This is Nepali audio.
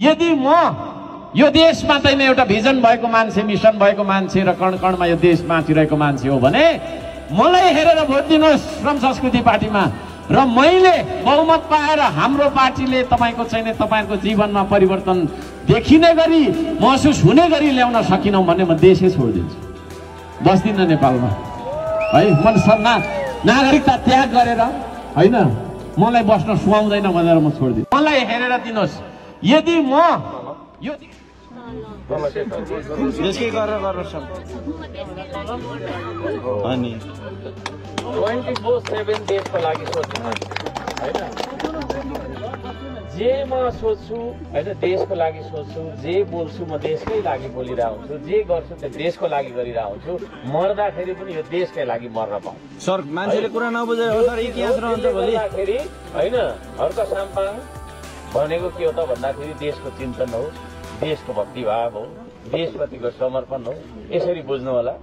यदि म यो देशमा चाहिँ एउटा भिजन भएको मान्छे, मिसन भएको मान्छे र कण कणमा यो देश बाँचिरहेको मान्छे हो भने मलाई हेरेर भोट दिनुहोस् श्रम संस्कृति पार्टीमा। र मैले बहुमत पाएर हाम्रो पार्टीले तपाईको चाहिँ तपाईहरुको जीवनमा परिवर्तन देखिने गरी महसुस हुने गरी ल्याउन सकिनौ भने म देशै छोड्दिन्छु, बस्दिन नेपालमा है। म नागरिकता त्याग गरेर हैन मलाई बस्न सुहाउँदैन भनेर म छोड्दिन्छु। मलाई हेरेर दिनुहोस्। यदि म यो देशकै गरेर गर्नुस् अनि 24/7 देशको लागि सोच्नु हैन, जे म सोच्छु हैन देशको लागि सोच्छु, जे बोल्छु म देशकै लागि बोलिरहेको हुन्छु, जे गर्छु त्यो देशको लागि गरिरहेको हुन्छु। मर्दाखेरि पनि यो देशकै लागि मर्न पाऊँ। सर मान्छेले कुरा नबुझेर हो सर, इतिहास रहन्छ भोलि हैन। हर्क साम्पाङ भनेको के हो त भन्दाखेरि देशको चिन्तन हो, देशको भक्तिभाव हो, देशप्रतिको समर्पण हो। यसरी बुझ्नु होला।